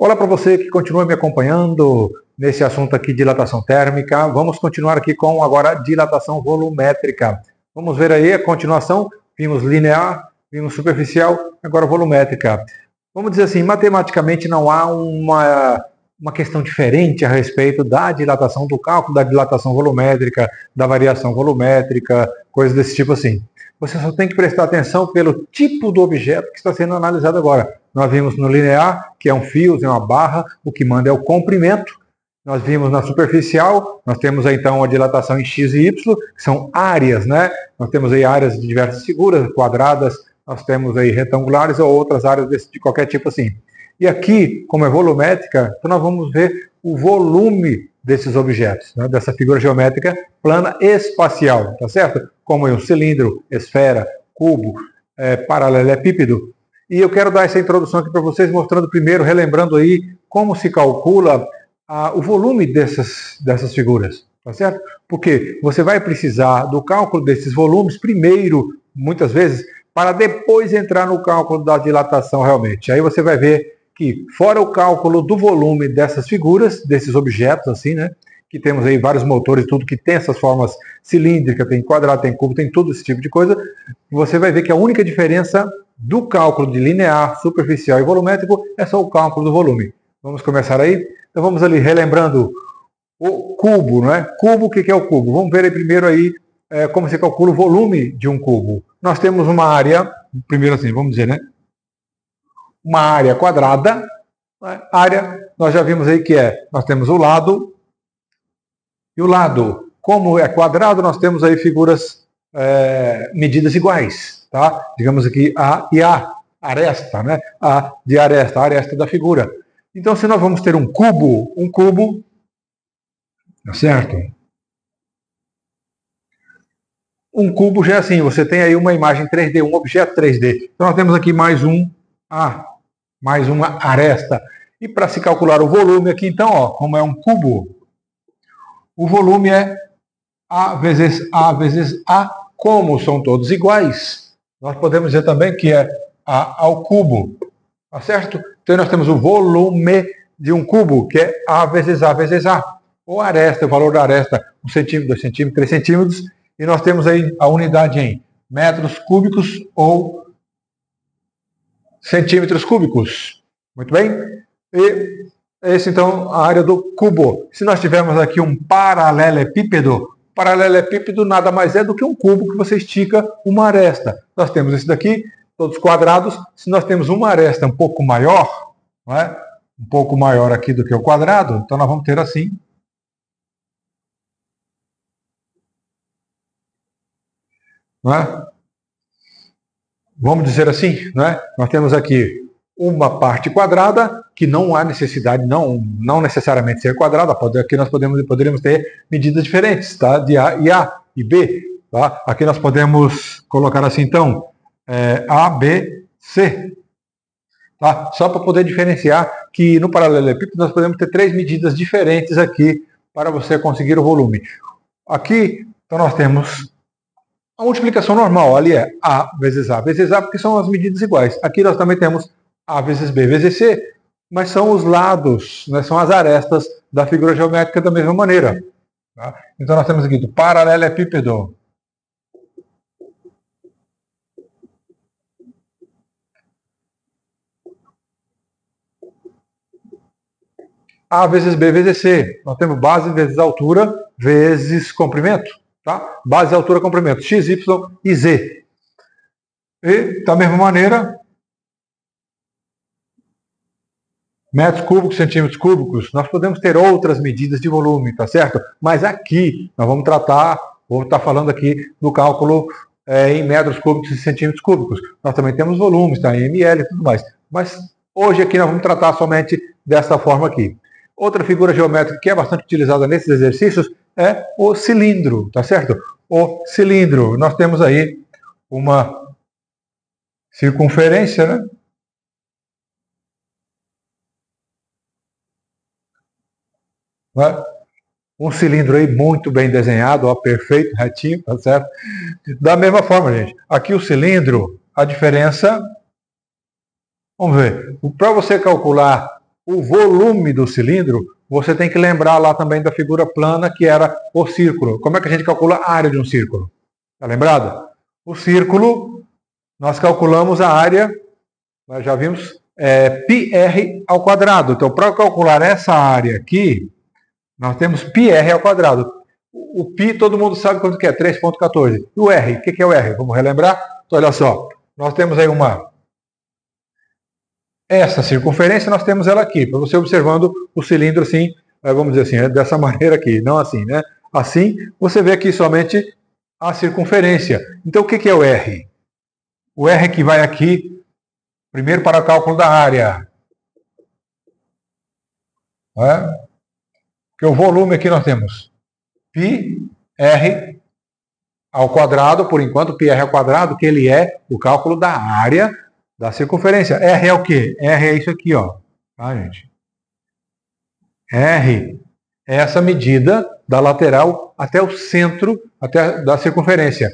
Olá para você que continua me acompanhando nesse assunto aqui de dilatação térmica. Vamos continuar aqui com agora dilatação volumétrica. Vamos ver aí a continuação. Vimos linear, vimos superficial, agora volumétrica. Vamos dizer assim, matematicamente não há uma questão diferente a respeito da dilatação, do cálculo da dilatação volumétrica, da variação volumétrica, coisas desse tipo assim. Você só tem que prestar atenção pelo tipo do objeto que está sendo analisado agora. Nós vimos no linear, que é um fio, é uma barra, o que manda é o comprimento. Nós vimos na superficial, nós temos aí então a dilatação em x e y, que são áreas, né? Nós temos aí áreas de diversas figuras, quadradas, nós temos aí retangulares ou outras áreas de qualquer tipo assim. E aqui, como é volumétrica, então nós vamos ver o volume desses objetos, né? Dessa figura geométrica plana espacial, tá certo? Como é um cilindro, esfera, cubo, paralelepípedo. E eu quero dar essa introdução aqui para vocês, mostrando primeiro, relembrando aí como se calcula o volume dessas figuras, tá certo? Porque você vai precisar do cálculo desses volumes primeiro, muitas vezes, para depois entrar no cálculo da dilatação realmente. Aí você vai ver que, fora o cálculo do volume dessas figuras, desses objetos, assim, né? Que temos aí vários motores, tudo que tem essas formas cilíndricas, tem quadrado, tem cubo, tem tudo esse tipo de coisa, você vai ver que a única diferença do cálculo de linear, superficial e volumétrico é só o cálculo do volume. Vamos começar aí? Então vamos ali relembrando o cubo, não é? Cubo, o que é o cubo? Vamos ver aí primeiro aí como se calcula o volume de um cubo. Nós temos uma área, primeiro assim, vamos dizer, né? Uma área quadrada, né? Área, nós já vimos aí que nós temos o lado e o lado. Como é quadrado, nós temos aí figuras, medidas iguais, tá? Digamos aqui A e A, aresta, né? A de aresta, a aresta da figura. Então, se nós vamos ter um cubo, tá certo? Um cubo já é assim, você tem aí uma imagem 3D, um objeto 3D. Então, nós temos aqui mais um A, mais uma aresta. E para se calcular o volume aqui, então, ó, como é um cubo, o volume é A vezes A vezes A. Como são todos iguais, nós podemos dizer também que é A ao cubo, tá certo? Então nós temos o volume de um cubo, que é A vezes A vezes A. Ou aresta, o valor da aresta, 1 centímetro, 2 centímetros, 3 centímetros. E nós temos aí a unidade em metros cúbicos ou centímetros cúbicos. Muito bem? E esse então a área do cubo. Se nós tivermos aqui um paralelepípedo nada mais é do que um cubo que você estica uma aresta. Nós temos esse daqui, todos quadrados. Se nós temos uma aresta um pouco maior, não é? Um pouco maior aqui do que o quadrado, então nós vamos ter assim. Não é? Vamos dizer assim, não é? Nós temos aqui uma parte quadrada, que não há necessidade, não necessariamente ser quadrada, aqui nós poderíamos ter medidas diferentes, tá? De A e B. Tá? Aqui nós podemos colocar assim, então, A, B, C. Tá? Só para poder diferenciar que no paralelepípedo nós podemos ter 3 medidas diferentes aqui para você conseguir o volume. Aqui, então nós temos a multiplicação normal, ali é A vezes A, porque são as medidas iguais. Aqui nós também temos A vezes B vezes C, mas são os lados, né, são as arestas da figura geométrica da mesma maneira. Tá? Então nós temos aqui do paralelepípedo. A vezes B vezes C. Nós temos base vezes altura vezes comprimento. Tá? Base, altura, comprimento. X, Y e Z. E, da mesma maneira, metros cúbicos, centímetros cúbicos, nós podemos ter outras medidas de volume, tá certo? Mas aqui, nós vamos vou estar falando aqui do cálculo em metros cúbicos e centímetros cúbicos. Nós também temos volumes, tá? Em ml e tudo mais. Mas hoje aqui nós vamos tratar somente dessa forma aqui. Outra figura geométrica que é bastante utilizada nesses exercícios é o cilindro, tá certo? O cilindro. Nós temos aí uma circunferência, né? Um cilindro aí muito bem desenhado, ó, perfeito, retinho, tá certo? Da mesma forma, gente. Aqui o cilindro, a diferença... Vamos ver. Para você calcular o volume do cilindro, você tem que lembrar lá também da figura plana, que era o círculo. Como é que a gente calcula a área de um círculo? Está lembrado? O círculo, nós calculamos a área, nós já vimos, πr ao quadrado. Então, para calcular essa área aqui, nós temos πr ao quadrado. O π, todo mundo sabe quanto que é, 3,14. E o r, o que é o r? Vamos relembrar? Então, olha só, nós temos aí essa circunferência, nós temos ela aqui, para você observando o cilindro assim, vamos dizer assim, dessa maneira aqui, não assim, né? Assim, você vê aqui somente a circunferência. Então, o que é o R? O R que vai aqui, primeiro para o cálculo da área. Porque o volume aqui nós temos πr ao quadrado, por enquanto, πr ao quadrado, que ele é o cálculo da área da circunferência. R é o quê? R é isso aqui, ó. Tá, gente? R é essa medida da lateral até o centro da circunferência.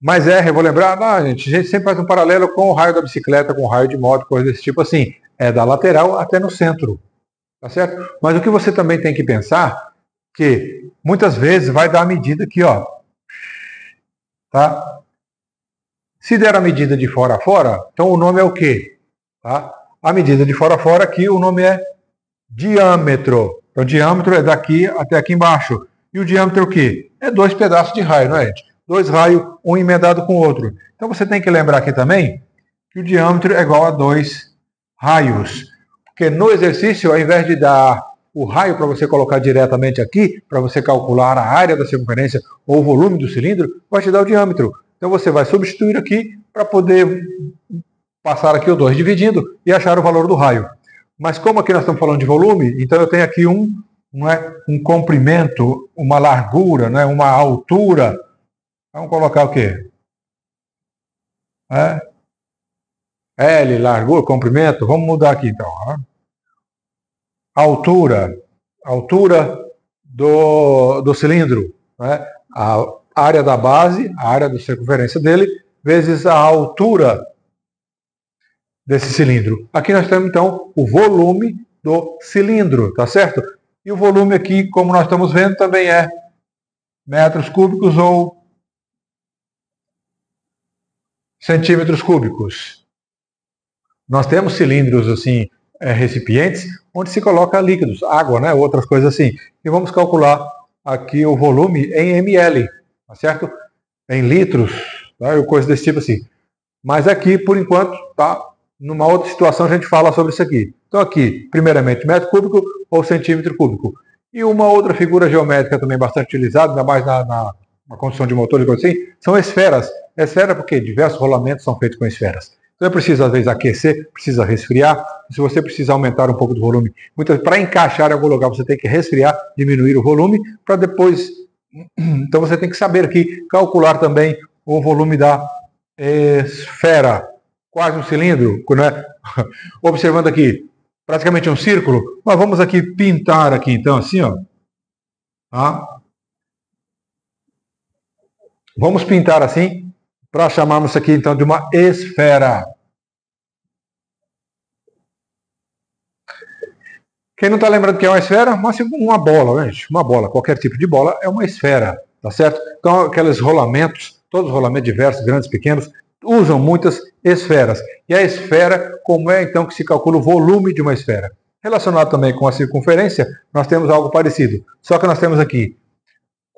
Mas R, eu vou lembrar, gente, a gente sempre faz um paralelo com o raio da bicicleta, com o raio de moto, coisa desse tipo assim. É da lateral até no centro. Tá certo? Mas o que você também tem que pensar, que muitas vezes vai dar a medida aqui, ó. Tá? Se der a medida de fora a fora, então o nome é o quê? Tá? A medida de fora a fora aqui, o nome é diâmetro. Então, o diâmetro é daqui até aqui embaixo. E o diâmetro é o quê? É 2 pedaços de raio, não é, gente? 2 raios, um emendado com o outro. Então, você tem que lembrar aqui também que o diâmetro é igual a 2 raios. Porque no exercício, ao invés de dar o raio para você colocar diretamente aqui, para você calcular a área da circunferência ou o volume do cilindro, vai te dar o diâmetro. Então você vai substituir aqui para poder passar aqui o 2 dividindo e achar o valor do raio. Mas como aqui nós estamos falando de volume, então eu tenho aqui um comprimento, uma largura, uma altura. Vamos colocar o quê? L, largura, comprimento. Vamos mudar aqui então. Altura do cilindro. A área da base, a área da circunferência dele, vezes a altura desse cilindro. Aqui nós temos, então, o volume do cilindro, tá certo? E o volume aqui, como nós estamos vendo, também é metros cúbicos ou centímetros cúbicos. Nós temos cilindros, assim, recipientes, onde se coloca líquidos, água, outras coisas assim. E vamos calcular aqui o volume em ml. Tá certo? Em litros, tá? Coisa desse tipo assim. Mas aqui, por enquanto, tá? Numa outra situação a gente fala sobre isso aqui. Então aqui, primeiramente, metro cúbico ou centímetro cúbico. E uma outra figura geométrica também bastante utilizada, ainda mais na construção de motor e coisa assim, são esferas. Esfera porque diversos rolamentos são feitos com esferas. Então é preciso, às vezes, aquecer, precisa resfriar. Se você precisa aumentar um pouco do volume, para encaixar em algum lugar, você tem que resfriar, diminuir o volume, para depois... Então você tem que saber aqui, calcular também o volume da esfera, quase um cilindro, observando aqui, praticamente um círculo. Mas vamos aqui pintar aqui então, assim, ó. Tá? Vamos pintar assim, para chamarmos isso aqui então de uma esfera. Quem não está lembrando que é uma esfera? Mas uma bola, gente. Uma bola, qualquer tipo de bola é uma esfera, tá certo? Então, aqueles rolamentos, todos os rolamentos diversos, grandes, pequenos, usam muitas esferas. E a esfera, como é então que se calcula o volume de uma esfera? Relacionado também com a circunferência, nós temos algo parecido. Só que nós temos aqui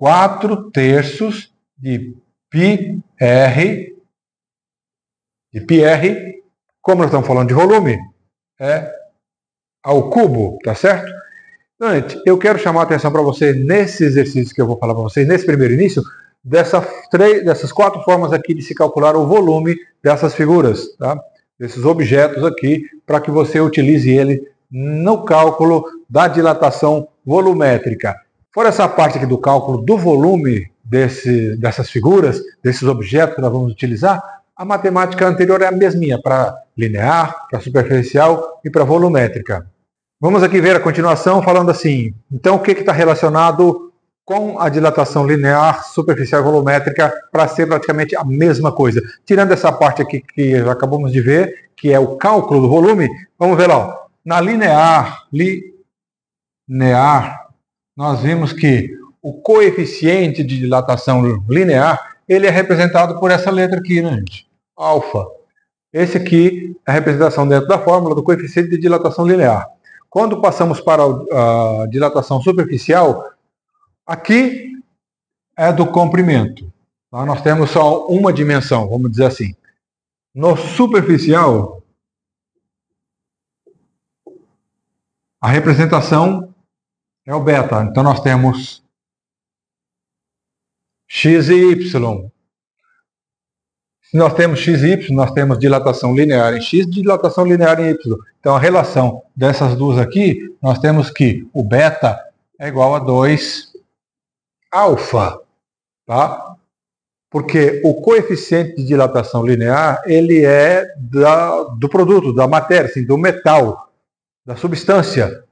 4/3 de πr, como nós estamos falando de volume, ao cubo, tá certo? Então, gente, eu quero chamar a atenção para você nesse exercício que eu vou falar para vocês, nesse primeiro início, dessas 4 formas aqui de se calcular o volume dessas figuras, tá? Desses objetos aqui, para que você utilize ele no cálculo da dilatação volumétrica. Fora essa parte aqui do cálculo do volume dessas figuras, desses objetos que nós vamos utilizar, a matemática anterior é a mesminha, para linear, para superficial e para volumétrica. Vamos aqui ver a continuação falando assim, então o que está relacionado com a dilatação linear, superficial e volumétrica para ser praticamente a mesma coisa. Tirando essa parte aqui que já acabamos de ver, que é o cálculo do volume, vamos ver lá. Ó. Na linear, nós vimos que o coeficiente de dilatação linear, ele é representado por essa letra aqui, né, gente? Alfa. Esse aqui é a representação dentro da fórmula do coeficiente de dilatação linear. Quando passamos para a dilatação superficial, aqui é do comprimento. Tá? Nós temos só uma dimensão, vamos dizer assim. No superficial, a representação é o beta. Então nós temos x e y. Se nós temos x e y, nós temos dilatação linear em x e dilatação linear em y. Então a relação dessas duas aqui, nós temos que o beta é igual a 2 alfa. Tá? Porque o coeficiente de dilatação linear, ele é do produto, da matéria, assim, do metal, da substância.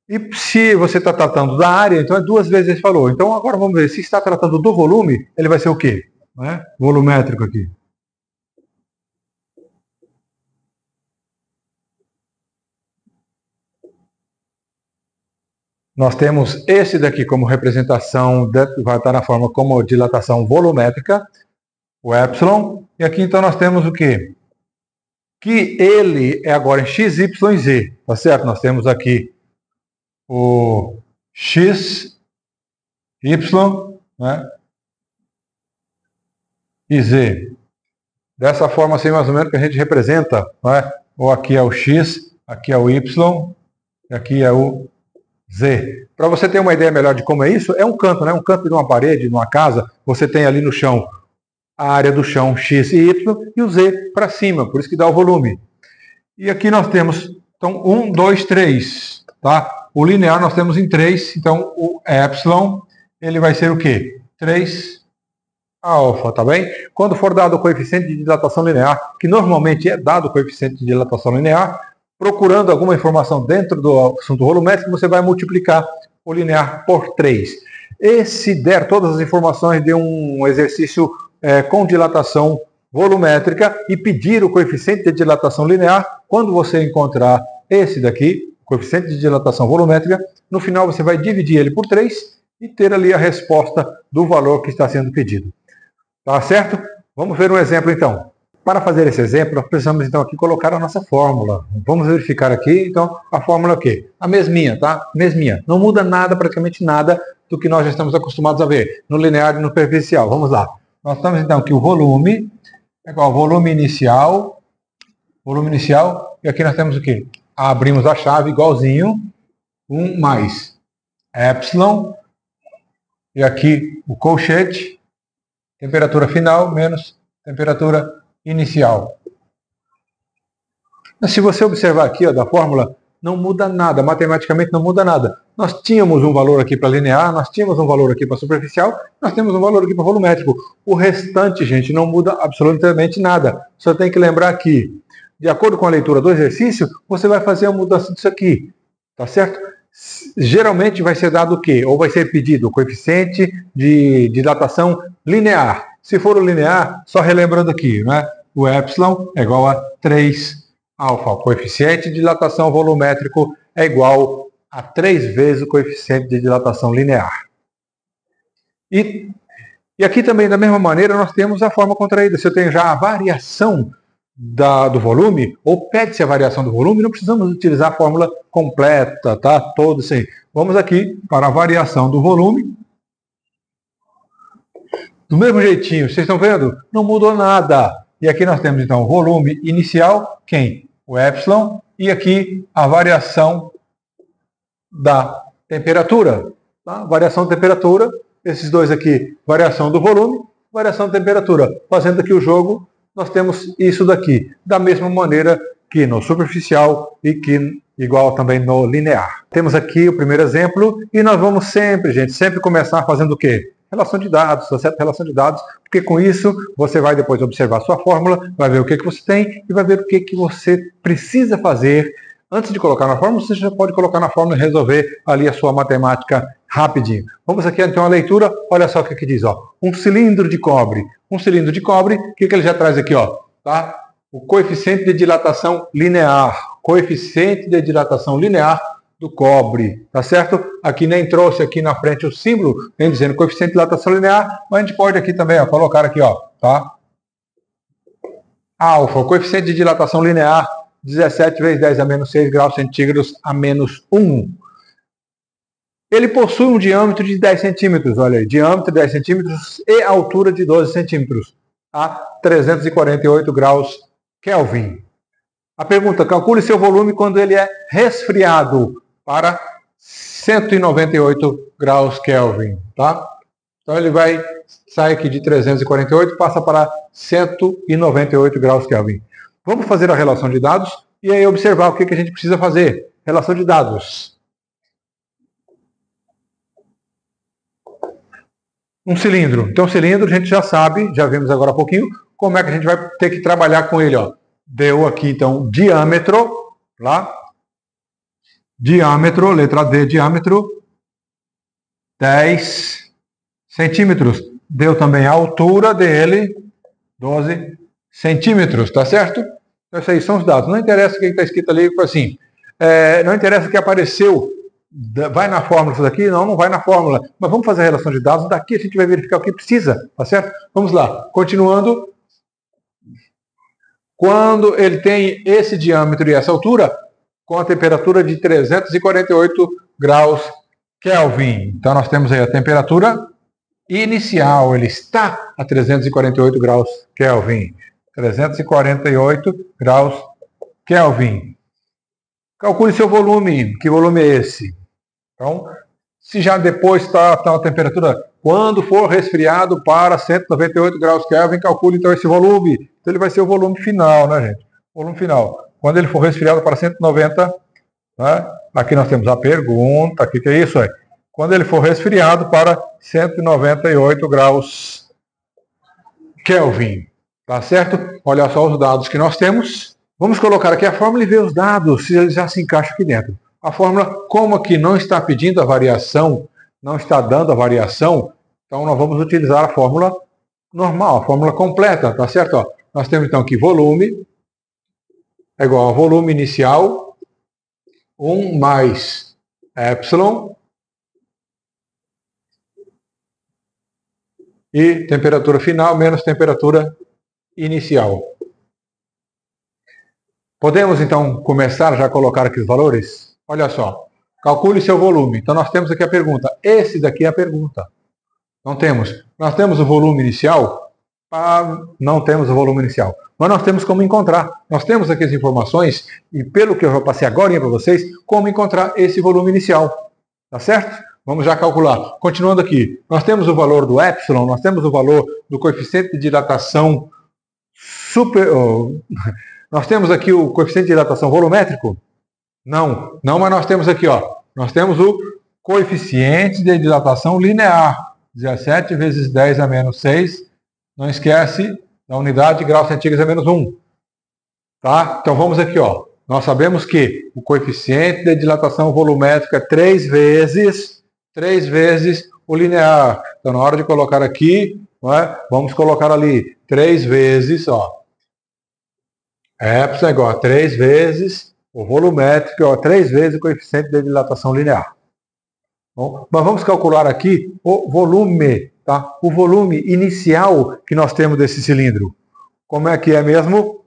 E se você está tratando da área, então é duas vezes esse valor. Então agora vamos ver, se está tratando do volume, ele vai ser o quê? Não é? Volumétrico aqui. Nós temos esse daqui como representação, vai estar na forma como dilatação volumétrica, o epsilon. E aqui então nós temos o quê? Que ele é agora em x, y e z, tá certo? Nós temos aqui o x, y, né? E z. Dessa forma assim mais ou menos que a gente representa, né? Ou aqui é o x, aqui é o y, e aqui é o z. Para você ter uma ideia melhor de como é isso, é um canto, né? Um canto de uma parede, de uma casa, você tem ali no chão a área do chão x e y e o z para cima, por isso que dá o volume. E aqui nós temos, então, 1, 2, 3, tá? O linear nós temos em 3, então o epsilon, ele vai ser o quê? 3 alfa, tá bem? Quando for dado o coeficiente de dilatação linear, que normalmente é dado o coeficiente de dilatação linear, procurando alguma informação dentro do assunto volumétrico, você vai multiplicar o linear por 3. E se der todas as informações de um exercício com dilatação volumétrica e pedir o coeficiente de dilatação linear, quando você encontrar esse daqui, coeficiente de dilatação volumétrica, no final você vai dividir ele por 3 e ter ali a resposta do valor que está sendo pedido. Tá certo? Vamos ver um exemplo então. Para fazer esse exemplo, nós precisamos então aqui colocar a nossa fórmula. Vamos verificar aqui, então, a fórmula é o quê? A mesminha, tá? Mesminha. Não muda nada, praticamente nada, do que nós já estamos acostumados a ver no linear e no superficial. Vamos lá. Nós temos então que o volume é igual ao volume inicial, e aqui nós temos o quê? Abrimos a chave igualzinho, 1 mais epsilon, e aqui o colchete, temperatura final menos temperatura inicial. Mas se você observar aqui, ó, da fórmula, não muda nada, matematicamente não muda nada. Nós tínhamos um valor aqui para linear, nós tínhamos um valor aqui para superficial, nós temos um valor aqui para volumétrico. O restante, gente, não muda absolutamente nada. Só tem que lembrar que, de acordo com a leitura do exercício, você vai fazer a mudança disso aqui, tá certo? Geralmente vai ser dado o quê? Ou vai ser pedido o coeficiente de dilatação linear. Se for o linear, só relembrando aqui, né? O epsilon é igual a 3 alfa. O coeficiente de dilatação volumétrico é igual a 3 vezes o coeficiente de dilatação linear. E aqui também, da mesma maneira, nós temos a forma contraída. Se eu tenho já a variação do volume, ou pede-se a variação do volume, não precisamos utilizar a fórmula completa, tá? Todo assim. Vamos aqui para a variação do volume. Do mesmo jeitinho, vocês estão vendo? Não mudou nada. E aqui nós temos então o volume inicial, quem? O epsilon, e aqui a variação da temperatura. Tá? Variação de temperatura, esses dois aqui, variação do volume, variação de temperatura. Fazendo aqui o jogo, nós temos isso daqui, da mesma maneira que no superficial e que igual também no linear. Temos aqui o primeiro exemplo e nós vamos sempre, gente, sempre começar fazendo o quê? Relação de dados, tá certo? Relação de dados, porque com isso você vai depois observar a sua fórmula, vai ver o que você tem e vai ver o que você precisa fazer. Antes de colocar na fórmula, você já pode colocar na fórmula e resolver ali a sua matemática rapidinho. Vamos aqui então a leitura, olha só o que diz, ó. Um cilindro de cobre. Um cilindro de cobre, o que ele já traz aqui, ó? Tá? O coeficiente de dilatação linear. coeficiente de dilatação linear do cobre, tá certo? Aqui nem trouxe aqui na frente o símbolo, nem dizendo coeficiente de dilatação linear, mas a gente pode aqui também, ó, colocar aqui, ó, tá? Alfa, o coeficiente de dilatação linear, 17 vezes 10 a menos 6 graus centígrados a menos 1. Ele possui um diâmetro de 10 centímetros, olha aí, diâmetro de 10 centímetros e altura de 12 centímetros, a 348 graus Kelvin. A pergunta, calcule seu volume quando ele é resfriado para 198 graus Kelvin, tá? Então ele vai sair aqui de 348 passa para 198 graus Kelvin. Vamos fazer a relação de dados e aí observar o que a gente precisa fazer. Relação de dados. Um cilindro. Então, cilindro, a gente já sabe, já vimos agora há pouquinho, como é que a gente vai ter que trabalhar com ele, ó. Deu aqui, então, diâmetro, lá. Diâmetro, letra D, diâmetro, 10 centímetros. Deu também a altura dele, 12 centímetros, tá certo? Então, esses aí são os dados. Não interessa o que está escrito ali, assim, não interessa o que apareceu. Vai na fórmula isso daqui? Não, não vai na fórmula. Mas vamos fazer a relação de dados. Daqui a gente vai verificar o que precisa, tá certo? Vamos lá. Continuando. Quando ele tem esse diâmetro e essa altura, com a temperatura de 348 graus Kelvin. Então, nós temos aí a temperatura inicial. Ele está a 348 graus Kelvin. 348 graus Kelvin. Calcule seu volume. Que volume é esse? Então, se já depois está a temperatura, quando for resfriado para 198 graus Kelvin, calcule então esse volume. Então ele vai ser o volume final, né, gente? Volume final. Quando ele for resfriado para 190, né? Aqui nós temos a pergunta, o que é isso aí? Quando ele for resfriado para 198 graus Kelvin. Tá certo? Olha só os dados que nós temos. Vamos colocar aqui a fórmula e ver os dados, se eles já se encaixam aqui dentro. A fórmula, como aqui não está pedindo a variação, não está dando a variação, então nós vamos utilizar a fórmula normal, a fórmula completa, tá certo? Ó, nós temos então aqui volume é igual a volume inicial, 1 mais epsilon, e temperatura final menos temperatura inicial. Podemos então começar já a colocar aqui os valores? Olha só, calcule seu volume. Então nós temos aqui a pergunta. Esse daqui é a pergunta. Não temos. Nós temos o volume inicial? Não temos o volume inicial. Mas nós temos como encontrar. Nós temos aqui as informações e pelo que eu já passei agora para vocês, como encontrar esse volume inicial. Tá certo? Vamos já calcular. Continuando aqui. Nós temos o valor do epsilon, nós temos o valor do coeficiente de dilatação nós temos aqui o coeficiente de dilatação volumétrico? Não, mas nós temos aqui, ó, nós temos o coeficiente de dilatação linear, 17 vezes 10 a menos 6, não esquece da unidade de graus centígrados a menos 1. Tá? Então vamos aqui, ó, nós sabemos que o coeficiente de dilatação volumétrica é 3 vezes o linear. Então na hora de colocar aqui, vamos colocar ali 3 vezes, ó, epsilon é igual a 3 vezes o volumétrico, ó, 3 vezes o coeficiente de dilatação linear. Bom, mas vamos calcular aqui o volume, tá? O volume inicial que nós temos desse cilindro. Como é que é mesmo?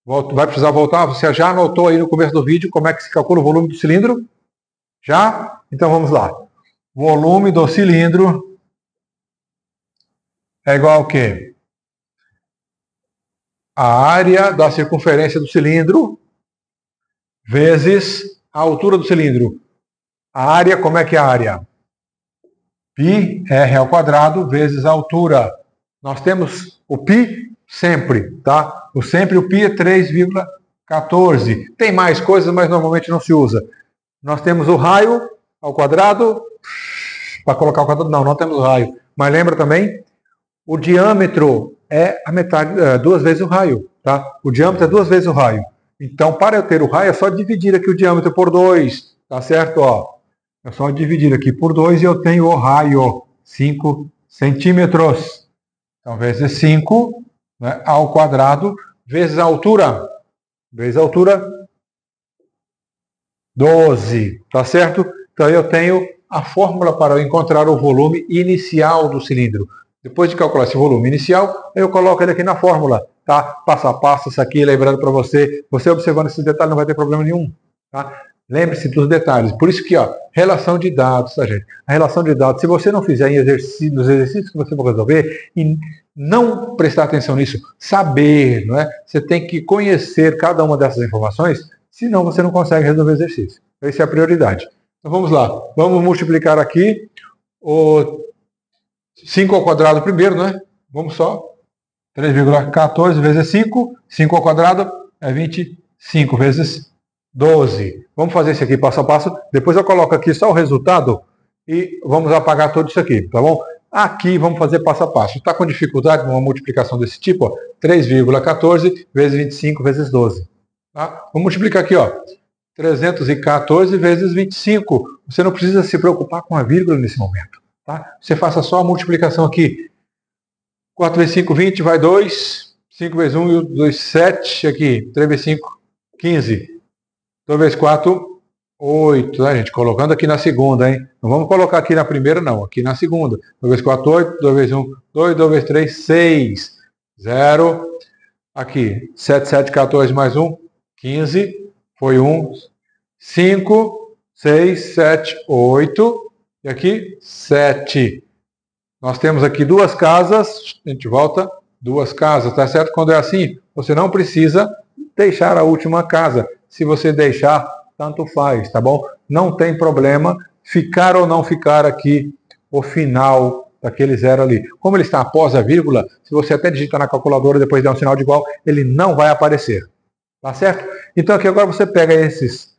Vai precisar voltar? Você já anotou aí no começo do vídeo como é que se calcula o volume do cilindro? Já? Então vamos lá. Volume do cilindro é igual ao quê? A área da circunferência do cilindro vezes a altura do cilindro. A área, como é que é a área? Π r ao quadrado vezes a altura. Nós temos o π sempre, tá? O π é 3,14. Tem mais coisas, mas normalmente não se usa. Nós temos o raio ao quadrado. Para colocar o quadrado, não temos o raio. Mas lembra também, o diâmetro é a metade, 2 vezes o raio, tá? O diâmetro é 2 vezes o raio. Então, para eu ter o raio, é só dividir aqui o diâmetro por 2, tá certo? Ó, é só dividir aqui por 2 e eu tenho o raio, 5 centímetros. Então, vezes 5, né, ao quadrado, vezes a altura. Vezes a altura, 12, tá certo? Então eu tenho a fórmula para encontrar o volume inicial do cilindro. Depois de calcular esse volume inicial, eu coloco ele aqui na fórmula, tá? Passo a passo, isso aqui, lembrando para você, observando esses detalhes não vai ter problema nenhum, tá? Lembre-se dos detalhes. Por isso que, ó, relação de dados, tá, gente? A relação de dados, se você não fizer nos exercícios que você vai resolver, e não prestar atenção nisso, saber, não é? Você tem que conhecer cada uma dessas informações, senão você não consegue resolver o exercício. Essa é a prioridade. Então vamos lá. Vamos multiplicar aqui o 5 ao quadrado primeiro, né? Vamos só. 3,14 vezes 5. 5 ao quadrado é 25 vezes 12. Vamos fazer isso aqui passo a passo. Depois eu coloco aqui só o resultado e vamos apagar tudo isso aqui, tá bom? Aqui vamos fazer passo a passo. Está com dificuldade numa multiplicação desse tipo? 3,14 vezes 25 vezes 12. Tá? Vamos multiplicar aqui, ó. 314 vezes 25. Você não precisa se preocupar com a vírgula nesse momento. Tá? Você faça só a multiplicação aqui. 4 vezes 5, 20, vai 2. 5 vezes 1, 2, 7. Aqui, 3 vezes 5, 15. 2 vezes 4, 8. Né, gente? Colocando aqui na segunda, hein? Não vamos colocar aqui na primeira, não. Aqui na segunda. 2 vezes 4, 8. 2 vezes 1, 2. 2 vezes 3, 6. 0. Aqui, 7, 7, 14 mais 1, 15. Foi 1. 5, 6, 7, 8. E aqui, 7. Nós temos aqui duas casas, a gente volta, duas casas, tá certo? Quando é assim, você não precisa deixar a última casa. Se você deixar, tanto faz, tá bom? Não tem problema ficar ou não ficar aqui o final daquele zero ali. Como ele está após a vírgula, se você até digitar na calculadora e depois der um sinal de igual, ele não vai aparecer. Tá certo? Então aqui agora você pega esses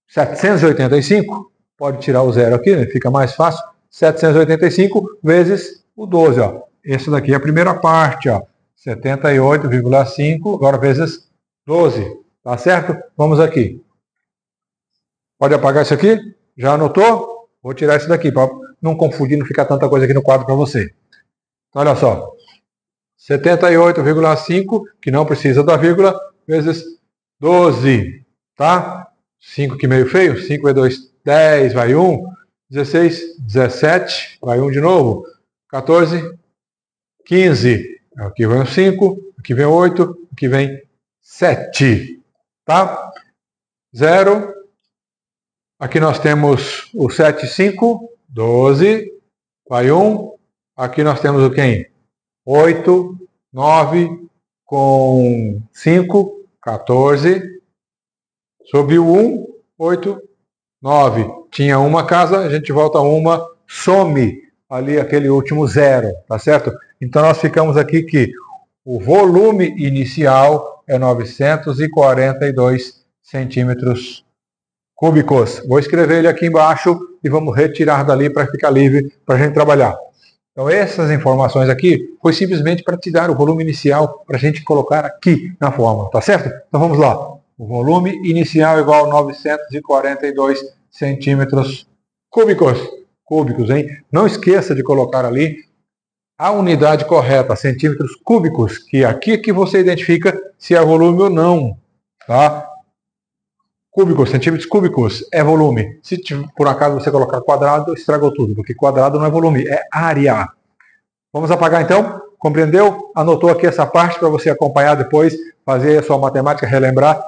785, pode tirar o zero aqui, né? Fica mais fácil. 785 vezes o 12, ó. Esse daqui é a primeira parte, ó. 78,5, agora vezes 12, tá certo? Vamos aqui. Pode apagar isso aqui? Já anotou? Vou tirar isso daqui, para não confundir, não ficar tanta coisa aqui no quadro para você. Então, olha só. 78,5, que não precisa da vírgula, vezes 12, tá? 5 que meio feio, 5 vezes 2, 10, vai 1. 16, 17, vai 1 de novo, 14, 15, aqui vem o 5, aqui vem o 8, aqui vem 7, tá? 0, aqui nós temos o 7, 5, 12, vai 1, aqui nós temos o quem? 8, 9, com 5, 14, subiu 1, 8, 9. Tinha uma casa, a gente volta a uma, some ali aquele último zero, tá certo? Então nós ficamos aqui que o volume inicial é 942 centímetros cúbicos. Vou escrever ele aqui embaixo e vamos retirar dali para ficar livre para a gente trabalhar. Então essas informações aqui foi simplesmente para te dar o volume inicial para a gente colocar aqui na fórmula, tá certo? Então vamos lá. O volume inicial é igual a 942 centímetros cúbicos. Cúbicos, hein? Não esqueça de colocar ali a unidade correta, centímetros cúbicos, que é aqui que você identifica se é volume ou não, tá? Cúbicos, centímetros cúbicos é volume. Se por acaso você colocar quadrado, estragou tudo, porque quadrado não é volume, é área. Vamos apagar então? Compreendeu? Anotou aqui essa parte para você acompanhar depois, fazer a sua matemática, relembrar.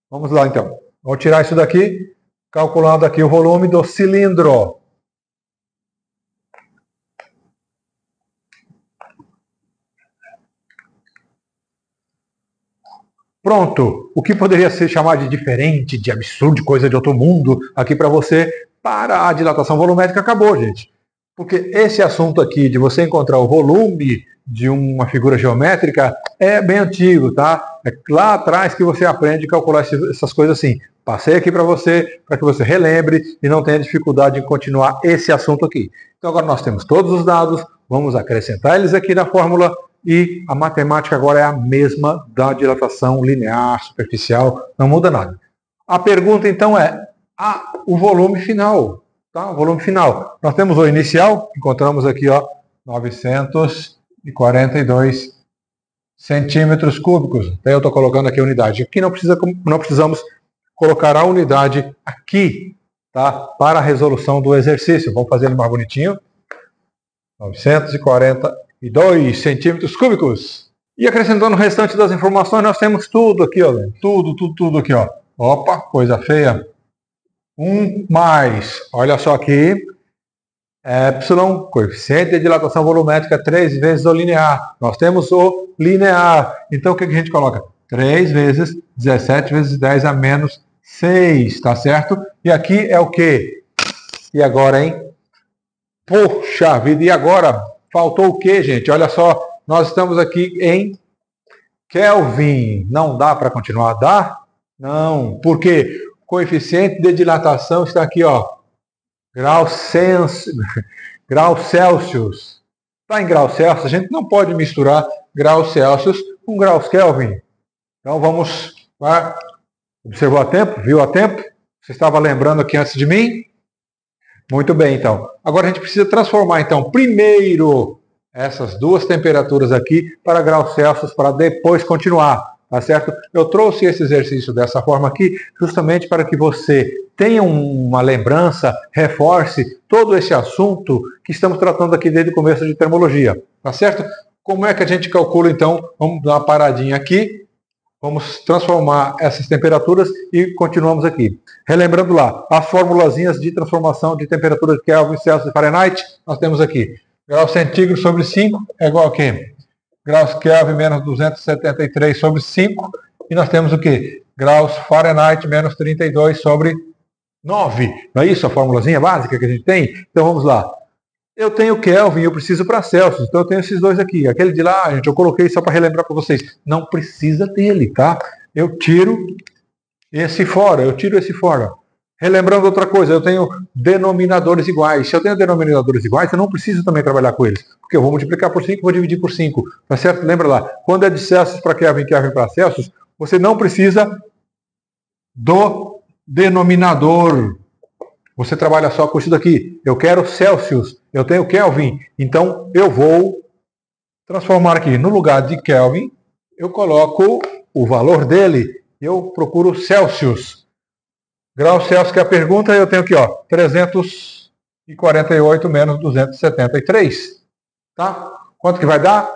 Vamos lá então. Vamos tirar isso daqui, calculando aqui o volume do cilindro. Pronto. O que poderia ser chamado de diferente, de absurdo, de coisa de outro mundo, aqui para você, para a dilatação volumétrica, acabou, gente. Porque esse assunto aqui de você encontrar o volume de uma figura geométrica é bem antigo, tá? É lá atrás que você aprende a calcular essas coisas assim. Passei aqui para que você relembre e não tenha dificuldade em continuar esse assunto aqui. Então agora nós temos todos os dados, vamos acrescentar eles aqui na fórmula e a matemática agora é a mesma da dilatação linear, superficial, não muda nada. A pergunta então é o volume final. Tá? O volume final. Nós temos o inicial, encontramos aqui, ó, 942 centímetros cúbicos. Daí eu estou colocando aqui a unidade. Aqui não precisamos colocar a unidade aqui, tá? Para a resolução do exercício. Vamos fazer ele mais bonitinho. 942 centímetros cúbicos. E acrescentando o restante das informações, nós temos tudo aqui, ó. Tudo aqui, ó. Opa, coisa feia. 1 mais, olha só aqui, epsilon, coeficiente de dilatação volumétrica 3 vezes o linear. Nós temos o linear. Então, o que a gente coloca? 3 vezes 17 vezes 10 a menos 6, tá certo? E aqui é o quê? E agora, hein? Poxa vida, e agora? Faltou o quê, gente? Olha só, nós estamos aqui em Kelvin. Não dá para continuar? Dá? Não. Por quê? O coeficiente de dilatação está aqui, ó. Graus Celsius. Está em graus Celsius, a gente não pode misturar graus Celsius com graus Kelvin. Então vamos lá. Observou a tempo? Viu a tempo? Você estava lembrando aqui antes de mim? Muito bem, então. Agora a gente precisa transformar, então, primeiro essas duas temperaturas aqui para graus Celsius, para depois continuar, tá certo? Eu trouxe esse exercício dessa forma aqui, justamente para que você tenha uma lembrança, reforce todo esse assunto que estamos tratando aqui desde o começo de termologia, tá certo? Como é que a gente calcula, então? Vamos dar uma paradinha aqui. Vamos transformar essas temperaturas e continuamos aqui. Relembrando lá, as formulazinhas de transformação de temperatura de Kelvin, Celsius e Fahrenheit, nós temos aqui. Graus centígrados sobre 5 é igual a quê? Graus Kelvin menos 273 sobre 5. E nós temos o quê? Graus Fahrenheit menos 32 sobre 9. Não é isso a formulazinha básica que a gente tem? Então vamos lá. Eu tenho Kelvin, eu preciso para Celsius, então eu tenho esses dois aqui. Aquele de lá, gente, eu coloquei só para relembrar para vocês. Não precisa dele, tá? Eu tiro esse fora, Relembrando outra coisa, eu tenho denominadores iguais. Se eu tenho denominadores iguais, eu não preciso também trabalhar com eles. Porque eu vou multiplicar por 5, vou dividir por 5. Tá certo? Lembra lá, quando é de Celsius para Kelvin, Kelvin para Celsius, você não precisa do denominador. Você trabalha só com isso daqui. Eu quero Celsius, eu tenho Kelvin. Então, eu vou transformar aqui. No lugar de Kelvin, eu coloco o valor dele. Eu procuro Celsius. Grau Celsius, que é a pergunta, eu tenho aqui, ó, 348 menos 273. Tá? Quanto que vai dar?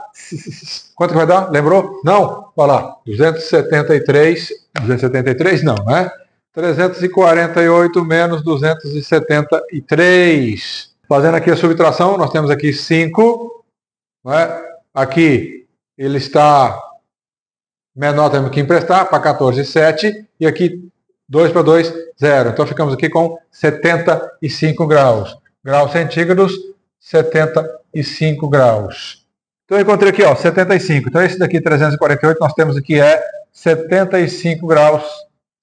Quanto que vai dar? Lembrou? Não? Olha lá. 273 não, né? 348 menos 273. Fazendo aqui a subtração, nós temos aqui 5. Né? Aqui ele está menor, temos que emprestar, para 14, 7. E aqui 2 para 2, 0. Então ficamos aqui com 75 graus. Graus centígrados, 75 graus. Então eu encontrei aqui, ó, 75. Então esse daqui, 348, nós temos aqui 75 graus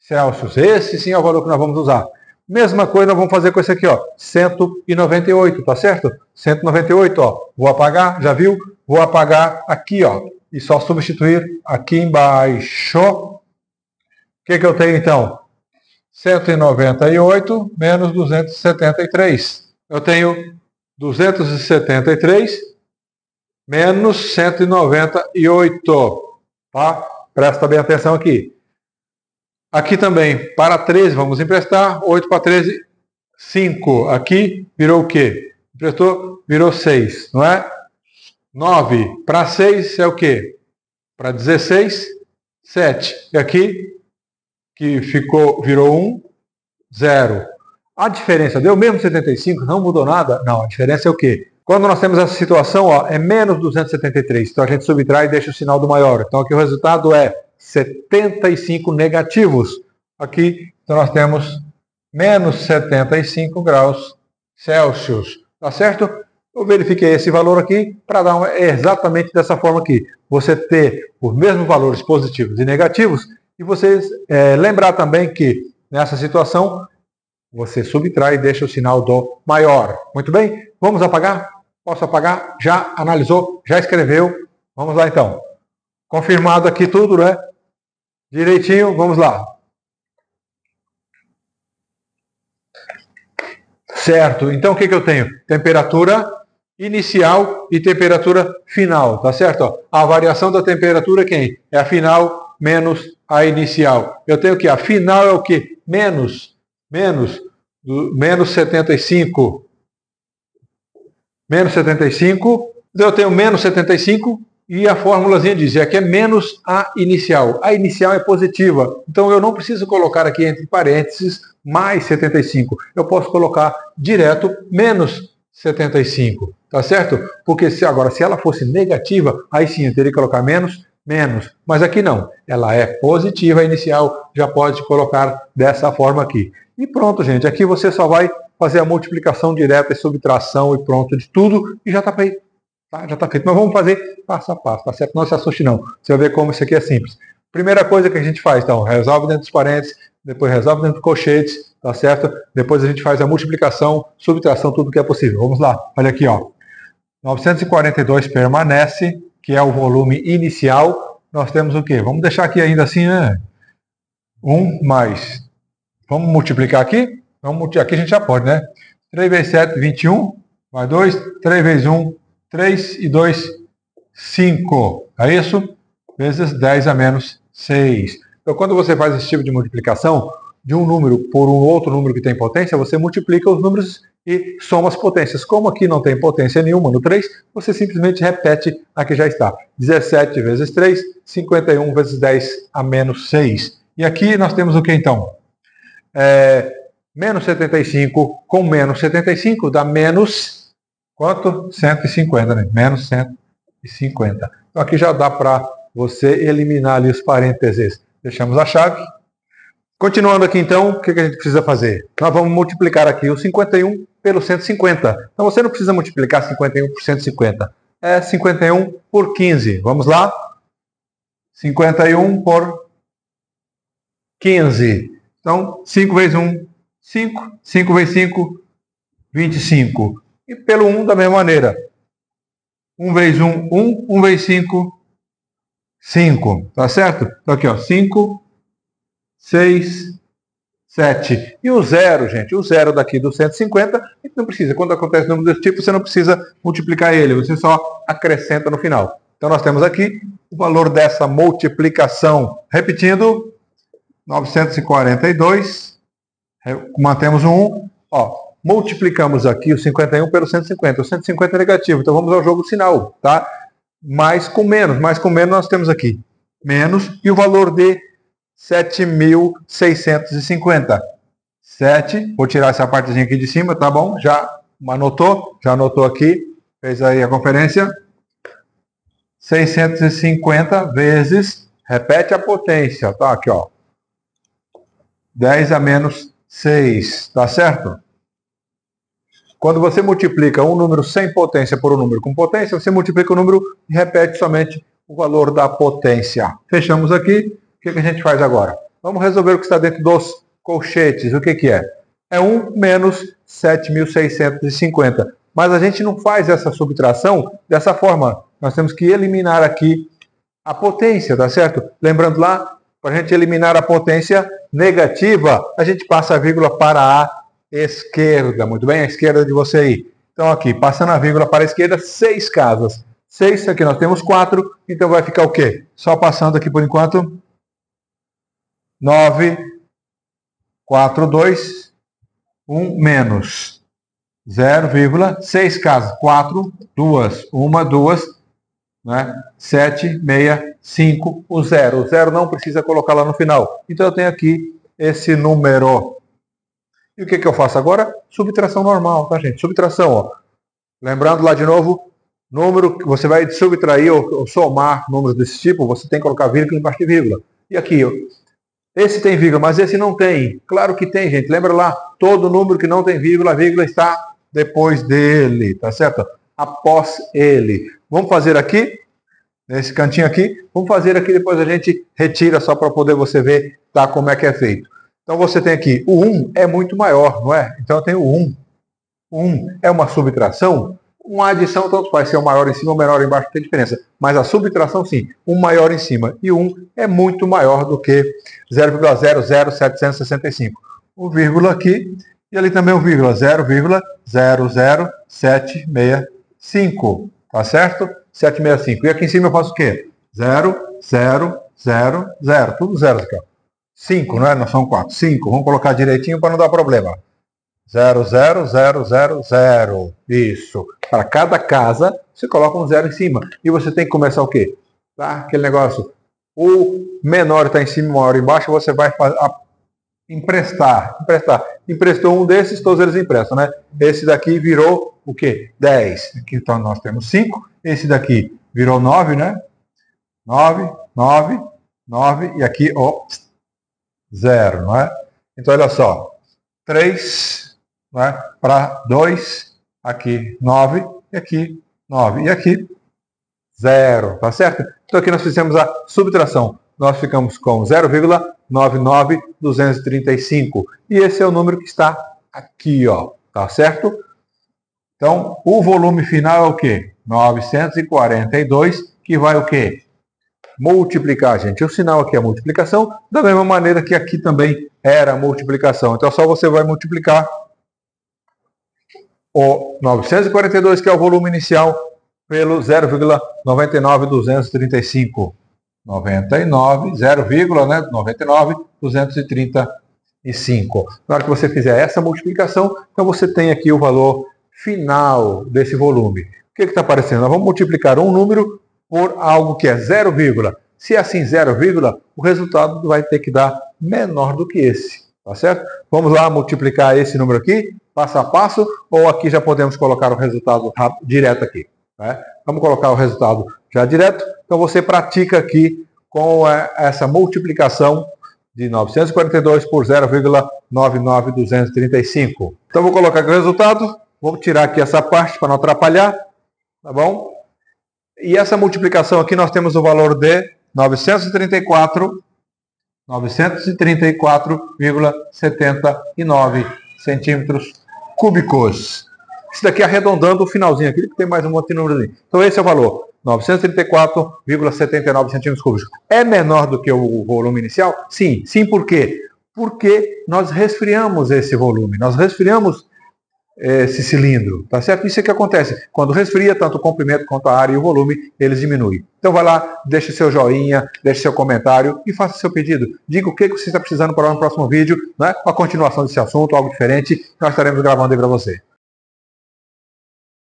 Celsius. Esse sim é o valor que nós vamos usar. Mesma coisa nós vamos fazer com esse aqui, ó, 198, tá certo? 198, ó, vou apagar, já viu? Vou apagar aqui, ó, e só substituir aqui embaixo. O que eu tenho então? 198 menos 273. Eu tenho 273 menos 198, tá? Presta bem atenção aqui. Aqui também, para 13, vamos emprestar. 8 para 13, 5. Aqui virou o quê? Emprestou, virou 6, não é? 9 para 6 é o quê? Para 16, 7. E aqui, que virou 1, 0. A diferença deu mesmo 75? Não mudou nada? Não, a diferença é o quê? Quando nós temos essa situação, ó, é menos 273. Então a gente subtrai e deixa o sinal do maior. Então aqui o resultado é 75 negativos. Aqui então nós temos menos 75 graus Celsius. Tá certo? Eu verifiquei esse valor aqui para dar exatamente dessa forma aqui. Você ter os mesmos valores positivos e negativos e vocês lembrar também que nessa situação você subtrai e deixa o sinal do maior. Muito bem? Vamos apagar? Posso apagar? Já analisou? Já escreveu? Vamos lá então. Confirmado aqui tudo, né? Direitinho, vamos lá. Certo, então o que eu tenho? Temperatura inicial e temperatura final, tá certo? Ó, a variação da temperatura quem? É a final menos a inicial. Eu tenho que a final é o quê? menos 75. Menos 75. Então eu tenho menos 75 e a formulazinha diz que é menos a inicial. A inicial é positiva. Então eu não preciso colocar aqui entre parênteses mais 75. Eu posso colocar direto menos 75. Tá certo? Porque se ela fosse negativa, aí sim eu teria que colocar menos. Mas aqui não. Ela é positiva, a inicial já pode colocar dessa forma aqui. E pronto, gente. Aqui você só vai fazer a multiplicação direta e subtração e pronto de tudo e já está feito. Tá? Já está feito. Mas vamos fazer passo a passo, tá certo? Não se assuste não. Você vai ver como isso aqui é simples. Primeira coisa que a gente faz, então, resolve dentro dos parênteses, depois resolve dentro dos colchetes, tá certo? Depois a gente faz a multiplicação, subtração, tudo que é possível. Vamos lá. Olha aqui, ó. 942 permanece, que é o volume inicial. Nós temos o quê? Vamos deixar aqui ainda assim, né? 1 mais. Vamos multiplicar aqui? Aqui a gente já pode, né? 3 vezes 7, 21. Mais 2. 3 vezes 1, 3. E 2, 5. É isso? Vezes 10 a menos 6. Então, quando você faz esse tipo de multiplicação de um número por um outro número que tem potência, você multiplica os números e soma as potências. Como aqui não tem potência nenhuma no 3, você simplesmente repete a que já está. 17 vezes 3, 51 vezes 10 a menos 6. E aqui nós temos o que então? Menos 75 com menos 75 dá menos quanto? 150, né? Menos 150. Então aqui já dá para você eliminar ali os parênteses. Deixamos a chave. Continuando aqui então, o que a gente precisa fazer? Nós vamos multiplicar aqui o 51 pelo 150. Então você não precisa multiplicar 51 por 150. É 51 por 15. Vamos lá? 51 por 15. Então, 5 vezes 1, 5. 5 vezes 5, 25. E pelo 1 da mesma maneira. 1 vezes 1, 1. 1 vezes 5, 5. Tá certo? Então aqui, ó. 5, 6, 7. E o zero, gente, o zero daqui do 150, a gente não precisa. Quando acontece um número desse tipo, você não precisa multiplicar ele, você só acrescenta no final. Então nós temos aqui o valor dessa multiplicação. Repetindo, 942, mantemos o 1. Ó, multiplicamos aqui o 51 pelo 150. O 150 é negativo, então vamos ao jogo sinal, tá? Mais com menos nós temos aqui menos e o valor de 7.650. 7, vou tirar essa partezinha aqui de cima, tá bom? Já anotou aqui, fez aí a conferência. 650 vezes, repete a potência, tá? Aqui, ó. 10 a menos 6, tá certo? Quando você multiplica um número sem potência por um número com potência, você multiplica o número e repete somente o valor da potência. Fechamos aqui. O que a gente faz agora? Vamos resolver o que está dentro dos colchetes. O que é? É 1 menos 7.650. Mas a gente não faz essa subtração dessa forma. Nós temos que eliminar aqui a potência, tá certo? Lembrando lá, para a gente eliminar a potência negativa, a gente passa a vírgula para a esquerda. Muito bem? A esquerda de você aí. Então aqui, passando a vírgula para a esquerda, 6 casas. 6, aqui nós temos 4, então vai ficar o quê? Só passando aqui por enquanto. 9, 4, 2, 1 menos 0,6 casas. 4, 2, 1, 2, né? 7, 6, 5, o 0. O 0 não precisa colocar lá no final. Então eu tenho aqui esse número. E o que eu faço agora? Subtração normal, tá, gente? Subtração, ó. Lembrando lá de novo, número que você vai subtrair ou somar números desse tipo, você tem que colocar vírgula embaixo de vírgula. E aqui, ó. Esse tem vírgula, mas esse não tem. Claro que tem, gente. Lembra lá, todo número que não tem vírgula, a vírgula está depois dele, tá certo? Após ele. Vamos fazer aqui, nesse cantinho aqui. Vamos fazer aqui, depois a gente retira só para poder você ver, tá, como é que é feito. Então você tem aqui, o 1 é muito maior, não é? Então eu tenho o 1. O 1 é uma subtração. Uma adição, tanto faz ser o maior em cima ou o menor embaixo, não tem diferença. Mas a subtração, sim, um maior em cima e 1 é muito maior do que 0,00765. O vírgula aqui, e ali também o vírgula, 0,00765. Tá certo? 765. E aqui em cima eu faço o quê? 0, 0, 0, 0. Tudo zeros aqui, ó. 5, não é? Não são 4. 5. Vamos colocar direitinho para não dar problema. 0, 0, 0, 0, 0. Isso. Para cada casa, você coloca um 0 em cima. E você tem que começar o quê? Tá? Aquele negócio. O menor está em cima e o maior embaixo, você vai emprestar. Emprestou um desses, todos eles emprestam, né? Esse daqui virou o quê? 10. Aqui então nós temos 5. Esse daqui virou 9, né? 9, 9, 9. E aqui, ó, 0, não é? Então, olha só. 3, não é? Para 2, aqui 9, e aqui 9. E aqui 0, tá certo? Então aqui nós fizemos a subtração. Nós ficamos com 0,99235. E esse é o número que está aqui, ó, tá certo? Então, o volume final é o quê? 942, que vai o quê? Multiplicar, gente. O sinal aqui é multiplicação, da mesma maneira que aqui também era multiplicação. Então, só você vai multiplicar o 942, que é o volume inicial, pelo 0,99235. 99, 0, né? 99,235. Na hora que você fizer essa multiplicação, então você tem aqui o valor final desse volume. O que está aparecendo? Nós vamos multiplicar um número por algo que é 0, se é assim 0, o resultado vai ter que dar menor do que esse. Tá certo? Vamos lá multiplicar esse número aqui, passo a passo, ou aqui já podemos colocar o resultado direto aqui. Né? Vamos colocar o resultado já direto. Então você pratica aqui com essa multiplicação de 942 por 0,99235. Então vou colocar aqui o resultado. Vou tirar aqui essa parte para não atrapalhar. Tá bom? E essa multiplicação aqui nós temos o valor de 934,79 centímetros cúbicos. Isso daqui arredondando o finalzinho aqui, que tem mais um monte de númerozinho. Então esse é o valor, 934,79 centímetros cúbicos. É menor do que o volume inicial? Sim. Sim, por quê? Porque nós resfriamos esse volume, nós resfriamos esse cilindro, tá certo? Isso é que acontece. Quando resfria, tanto o comprimento quanto a área e o volume, eles diminuem. Então vai lá, deixe seu joinha, deixe seu comentário e faça seu pedido. Diga o que você está precisando para o próximo vídeo, né? A continuação desse assunto, algo diferente, nós estaremos gravando aí para você.